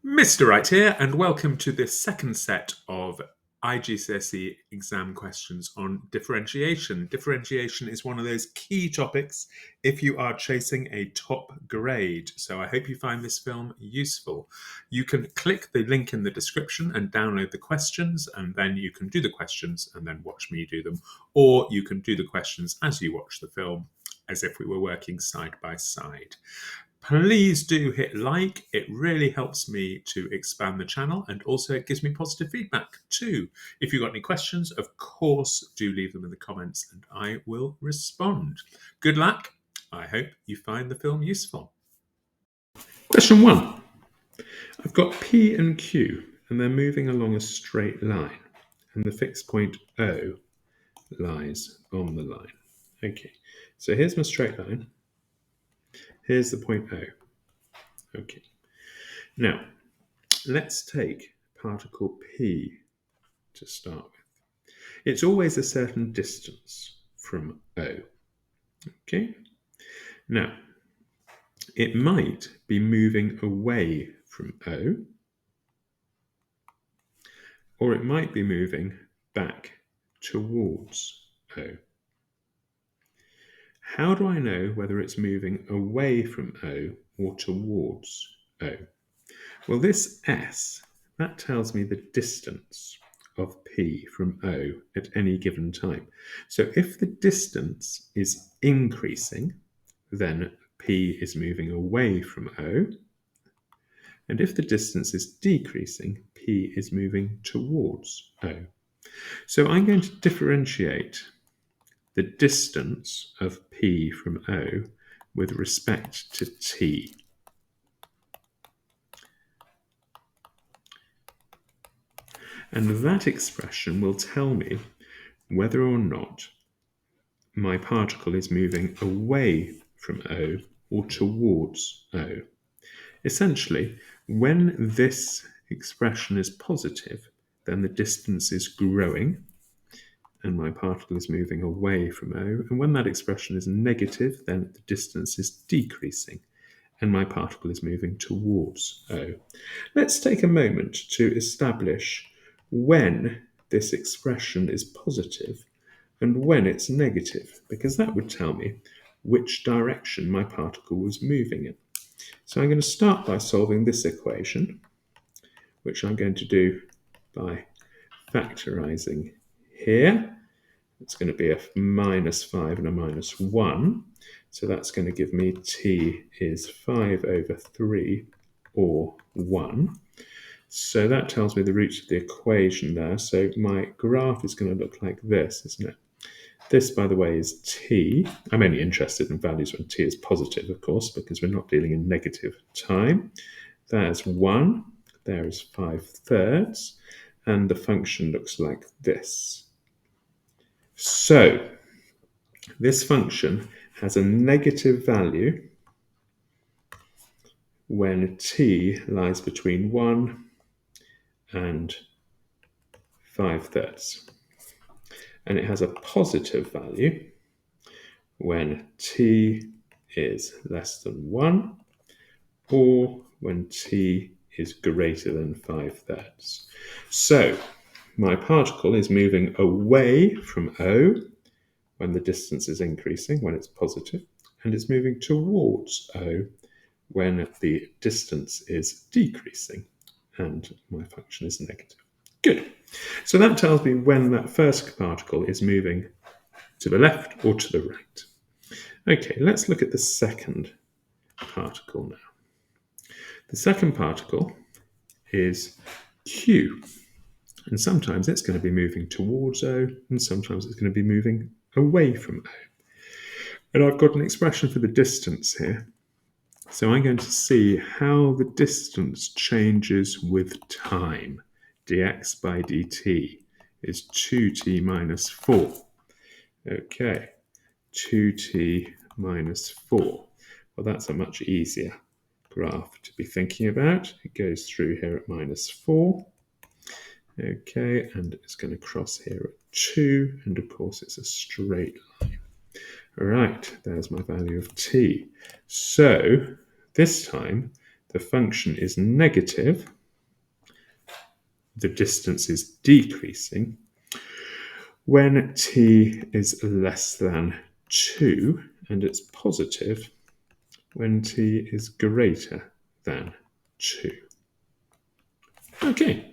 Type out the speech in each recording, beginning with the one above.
Mr. Wright here, and welcome to this second set of IGCSE exam questions on differentiation. Differentiation is one of those key topics if you are chasing a top grade. So I hope you find this film useful. You can click the link in the description and download the questions, and then you can do the questions and then watch me do them. Or you can do the questions as you watch the film, as if we were working side by side. Please do hit like. It really helps me to expand the channel, and also it gives me positive feedback too. If you've got any questions, of course, do leave them in the comments and I will respond. Good luck. I hope you find the film useful. Question 1. I've got P and Q and they're moving along a straight line, and the fixed point O lies on the line. Okay, so here's my straight line. Here's the point O. Okay. Now, let's take particle P to start with. It's always a certain distance from O. Okay. Now, it might be moving away from O, or it might be moving back towards O. How do I know whether it's moving away from O or towards O? Well, this S, that tells me the distance of P from O at any given time. So if the distance is increasing, then P is moving away from O. And if the distance is decreasing, P is moving towards O. So I'm going to differentiate the distance of P from O with respect to T. And that expression will tell me whether or not my particle is moving away from O or towards O. Essentially, when this expression is positive, then the distance is growing and my particle is moving away from O. And when that expression is negative, then the distance is decreasing and my particle is moving towards O. Let's take a moment to establish when this expression is positive and when it's negative, because that would tell me which direction my particle was moving in. So I'm going to start by solving this equation, which I'm going to do by factorizing here. It's going to be a -5 and a -1. So that's going to give me T is 5 over 3 or 1. So that tells me the roots of the equation there. So my graph is going to look like this, isn't it? This, by the way, is T. I'm only interested in values when T is positive, of course, because we're not dealing in negative time. There's 1. There is 5/3. And the function looks like this. So this function has a negative value when T lies between 1 and 5/3. And it has a positive value when T is less than 1 or when T is greater than 5/3. So my particle is moving away from O when the distance is increasing, when it's positive, and it's moving towards O when the distance is decreasing and my function is negative. Good. So that tells me when that first particle is moving to the left or to the right. Okay, let's look at the second particle now. The second particle is Q. And sometimes it's going to be moving towards O, and sometimes it's going to be moving away from O. And I've got an expression for the distance here. So I'm going to see how the distance changes with time. Dx by dt is 2t minus 4. Okay, 2t minus 4. Well, that's a much easier graph to be thinking about. It goes through here at -4. Okay, and it's going to cross here at 2, and of course it's a straight line. All right, there's my value of t. So this time the function is negative the distance is decreasing when t is less than 2, and it's positive when t is greater than 2. Okay,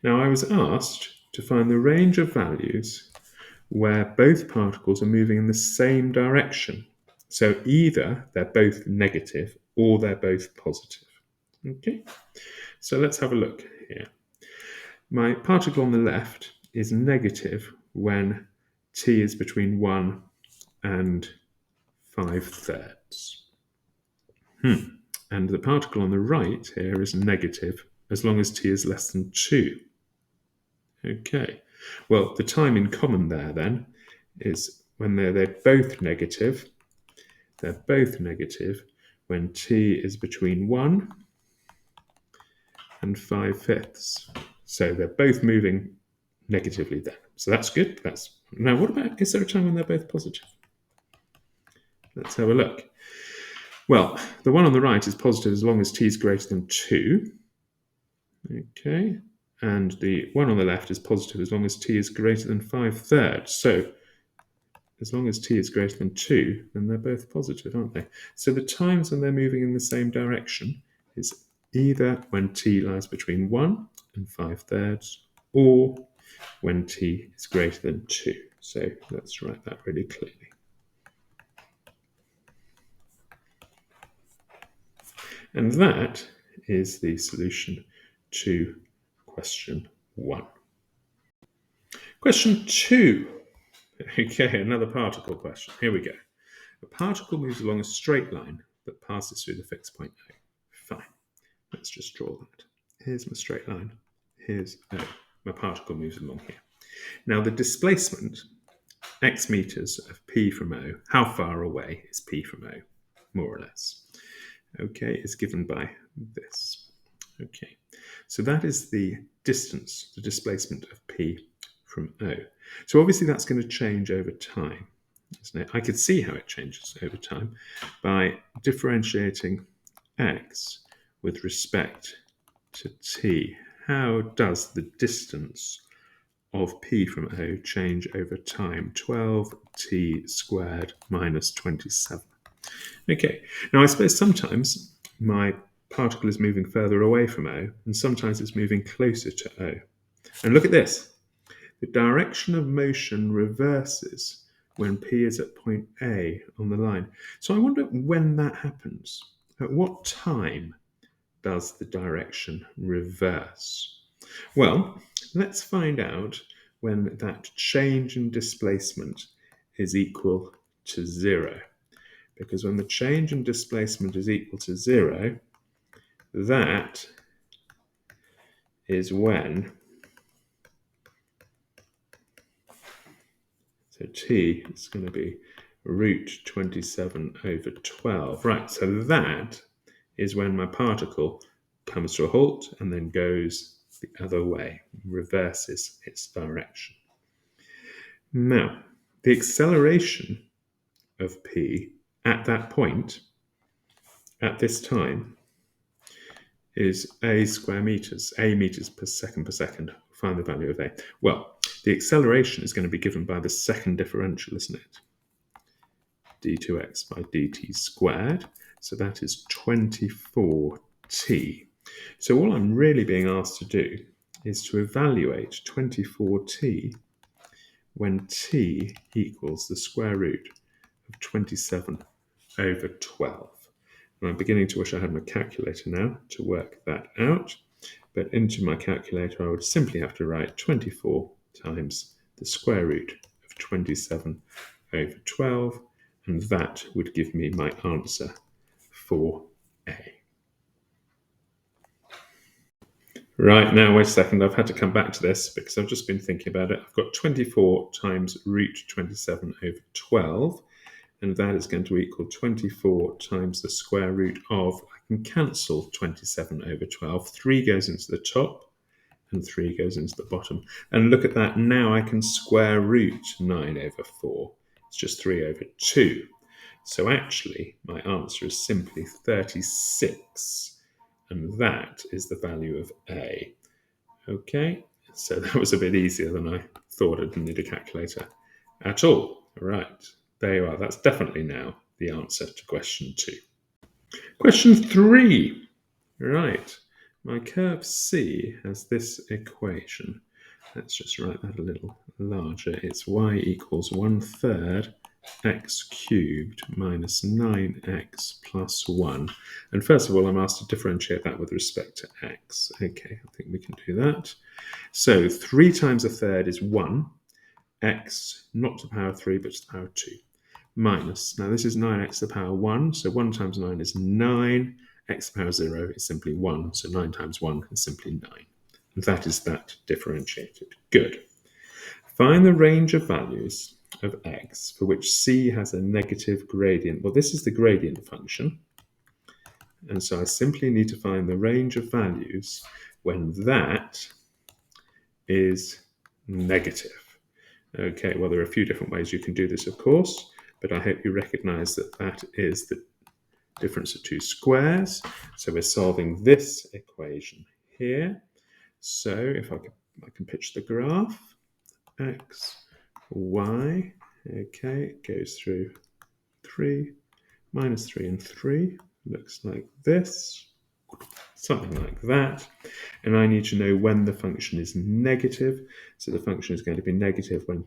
now I was asked to find the range of values where both particles are moving in the same direction. So either they're both negative or they're both positive. Okay, so let's have a look here. My particle on the left is negative when t is between 1 and 5/3. And the particle on the right here is negative as long as t is less than 2. Okay, well, the time in common there then is when they're both negative. They're both negative when t is between 1 and 5/5. So they're both moving negatively there. So that's good. Now, what about, is there a time when they're both positive? Let's have a look. Well, the one on the right is positive as long as t is greater than 2. Okay, and the one on the left is positive as long as t is greater than 5/3. So as long as t is greater than 2, then they're both positive, aren't they? So the times when they're moving in the same direction is either when t lies between 1 and 5/3 or when t is greater than 2. So let's write that really clearly. And that is the solution to question 1. Question 2. Okay, another particle question. Here we go. A particle moves along a straight line but passes through the fixed point O. Fine. Let's just draw that. Here's my straight line. Here's O. My particle moves along here. Now the displacement, x meters of P from O, how far away is P from O, more or less? Okay, is given by this. Okay, so that is the distance, the displacement of P from O. So obviously that's going to change over time, isn't it? I could see how it changes over time by differentiating x with respect to t. How does the distance of P from O change over time? 12t squared minus 27. Okay, now I suppose sometimes my particle is moving further away from O, and sometimes it's moving closer to O. And look at this. The direction of motion reverses when P is at point A on the line. So I wonder when that happens. At what time does the direction reverse? Well, let's find out when that change in displacement is equal to 0. Because when the change in displacement is equal to 0, that is when, so t is going to be root 27 over 12. Right, so that is when my particle comes to a halt and then goes the other way, reverses its direction. Now, the acceleration of P at that point, at this time, is a square meters, a meters per second. Find the value of a. Well, the acceleration is going to be given by the second differential, isn't it? d2x by dt squared. So that is 24t. So all I'm really being asked to do is to evaluate 24t when t equals the square root of 27 over 12. And I'm beginning to wish I had my calculator now to work that out. But into my calculator, I would simply have to write 24 times the square root of 27 over 12, and that would give me my answer for A. Right, now wait a second, I've had to come back to this because I've just been thinking about it. I've got 24 times root 27 over 12, and that is going to equal 24 times the square root of, I can cancel 27 over 12. 3 goes into the top and 3 goes into the bottom. And look at that, now I can square root 9 over 4. It's just 3 over 2. So actually, my answer is simply 36. And that is the value of A. Okay, so that was a bit easier than I thought. I didn't need a calculator at all. Right, there you are. That's definitely now the answer to question 2. Question 3. Right, my curve C has this equation. Let's just write that a little larger. It's y equals 1/3 x cubed minus 9x plus 1. And first of all, I'm asked to differentiate that with respect to x. Okay, I think we can do that. So 3 times a third is 1. X, not to the power 3, but to the power 2. Minus, now this is 9x to the power 1, so 1 times 9 is 9. X to the power 0 is simply 1, so 9 times 1 is simply 9. And that is that differentiated. Good. Find the range of values of x for which c has a negative gradient. Well, this is the gradient function. And so I simply need to find the range of values when that is negative. Okay, well, there are a few different ways you can do this, of course, but I hope you recognize that that is the difference of two squares. So we're solving this equation here. So if I can picture the graph, x, y, okay, it goes through 3, minus 3 and 3, looks like this, something like that. And I need to know when the function is negative. So the function is going to be negative when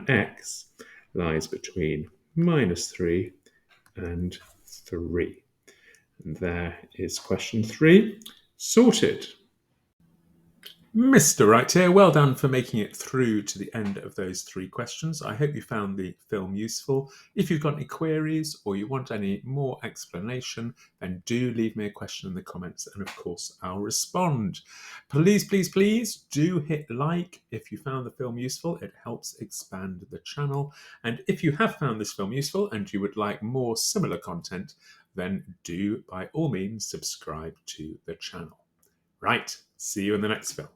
x lies between minus 3 and 3. And there is question 3 sorted. Mr. Right here, well done for making it through to the end of those 3 questions. I hope you found the film useful. If you've got any queries or you want any more explanation, then do leave me a question in the comments and of course I'll respond. Please, please, please do hit like if you found the film useful. It helps expand the channel. And if you have found this film useful and you would like more similar content, then do by all means subscribe to the channel. Right, see you in the next film.